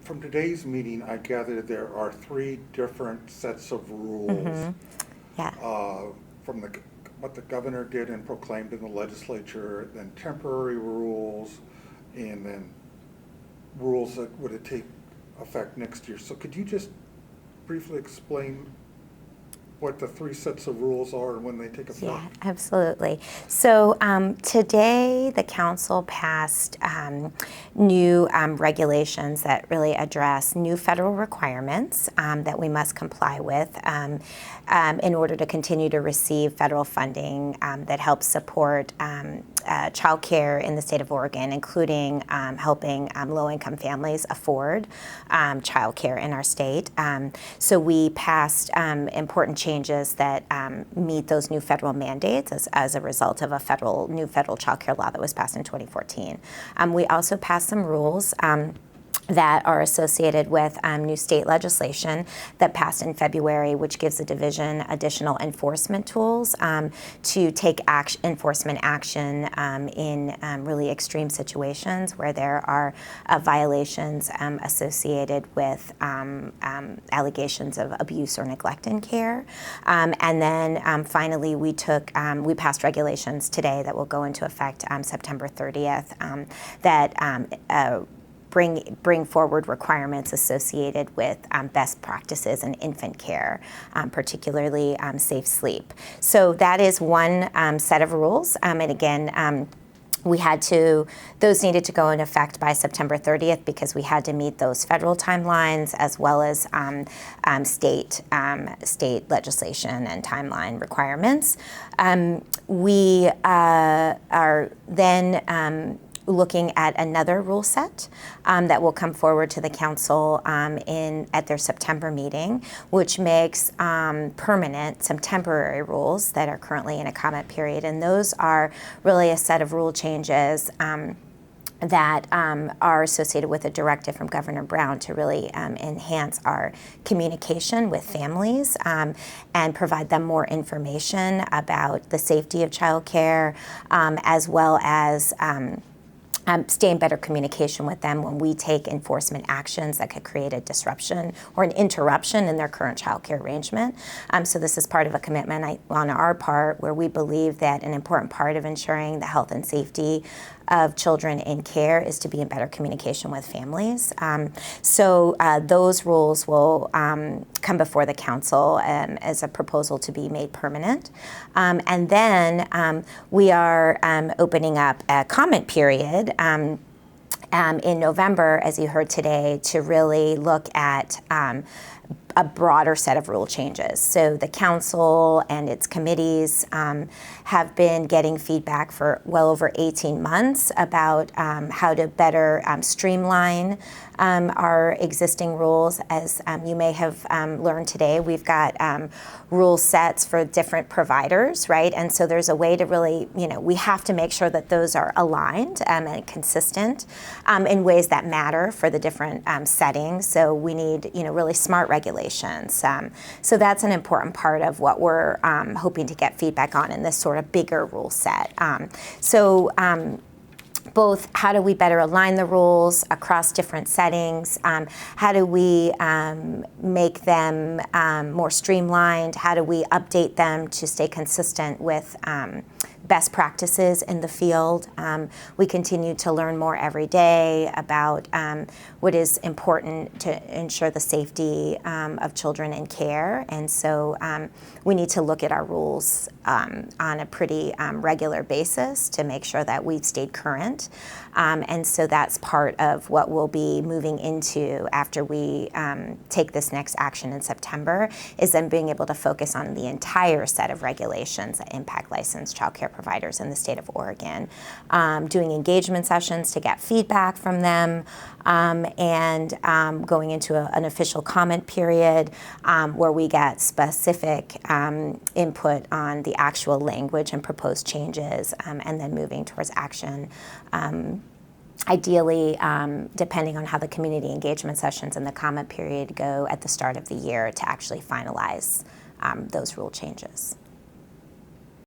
from today's meeting, I gather there are 3 different sets of rules. Mm-hmm. Yeah. From what the governor did and proclaimed in the legislature, then temporary rules, and then rules that would take effect next year. So could you just briefly explain what the 3 sets of rules are and when they take effect? Yeah, absolutely. So today the council passed new regulations that really address new federal requirements that we must comply with in order to continue to receive federal funding that helps support child care in the state of Oregon, including helping low-income families afford child care in our state. So we passed important changes that meet those new federal mandates as a result of a new federal child care law that was passed in 2014. We also passed some rules that are associated with new state legislation that passed in February, which gives the division additional enforcement tools to take enforcement action in really extreme situations where there are violations associated with allegations of abuse or neglect in care. And then finally, we passed regulations today that will go into effect September 30th that bring forward requirements associated with best practices in infant care, particularly safe sleep. So that is one set of rules. And again, those needed to go in effect by September 30th because we had to meet those federal timelines as well as state legislation and timeline requirements. We are then looking at another rule set that will come forward to the council at their September meeting, which makes permanent some temporary rules that are currently in a comment period. And those are really a set of rule changes that are associated with a directive from Governor Brown to really enhance our communication with families and provide them more information about the safety of child care, as well as stay in better communication with them when we take enforcement actions that could create a disruption or an interruption in their current child care arrangement. So this is part of a commitment on our part where we believe that an important part of ensuring the health and safety of children in care is to be in better communication with families. So those rules will come before the council as a proposal to be made permanent. And then we are opening up a comment period in November, as you heard today, to really look at a broader set of rule changes. So the council and its committees have been getting feedback for well over 18 months about how to better streamline our existing rules. As you may have learned today, we've got rule sets for different providers, right? And so there's a way to really, we have to make sure that those are aligned and consistent in ways that matter for the different settings. So we need, really smart regulations. So that's an important part of what we're hoping to get feedback on in this sort of bigger rule set. Both how do we better align the rules across different settings, how do we make them more streamlined, how do we update them to stay consistent with best practices in the field. We continue to learn more every day about what is important to ensure the safety of children in care. And so we need to look at our rules on a pretty regular basis to make sure that we've stayed current. And so that's part of what we'll be moving into after we take this next action in September, is then being able to focus on the entire set of regulations that impact licensed child care providers in the state of Oregon, doing engagement sessions to get feedback from them, and going into an official comment period where we get specific input on the actual language and proposed changes, and then moving towards action. Ideally, depending on how the community engagement sessions and the comment period go at the start of the year, to actually finalize those rule changes.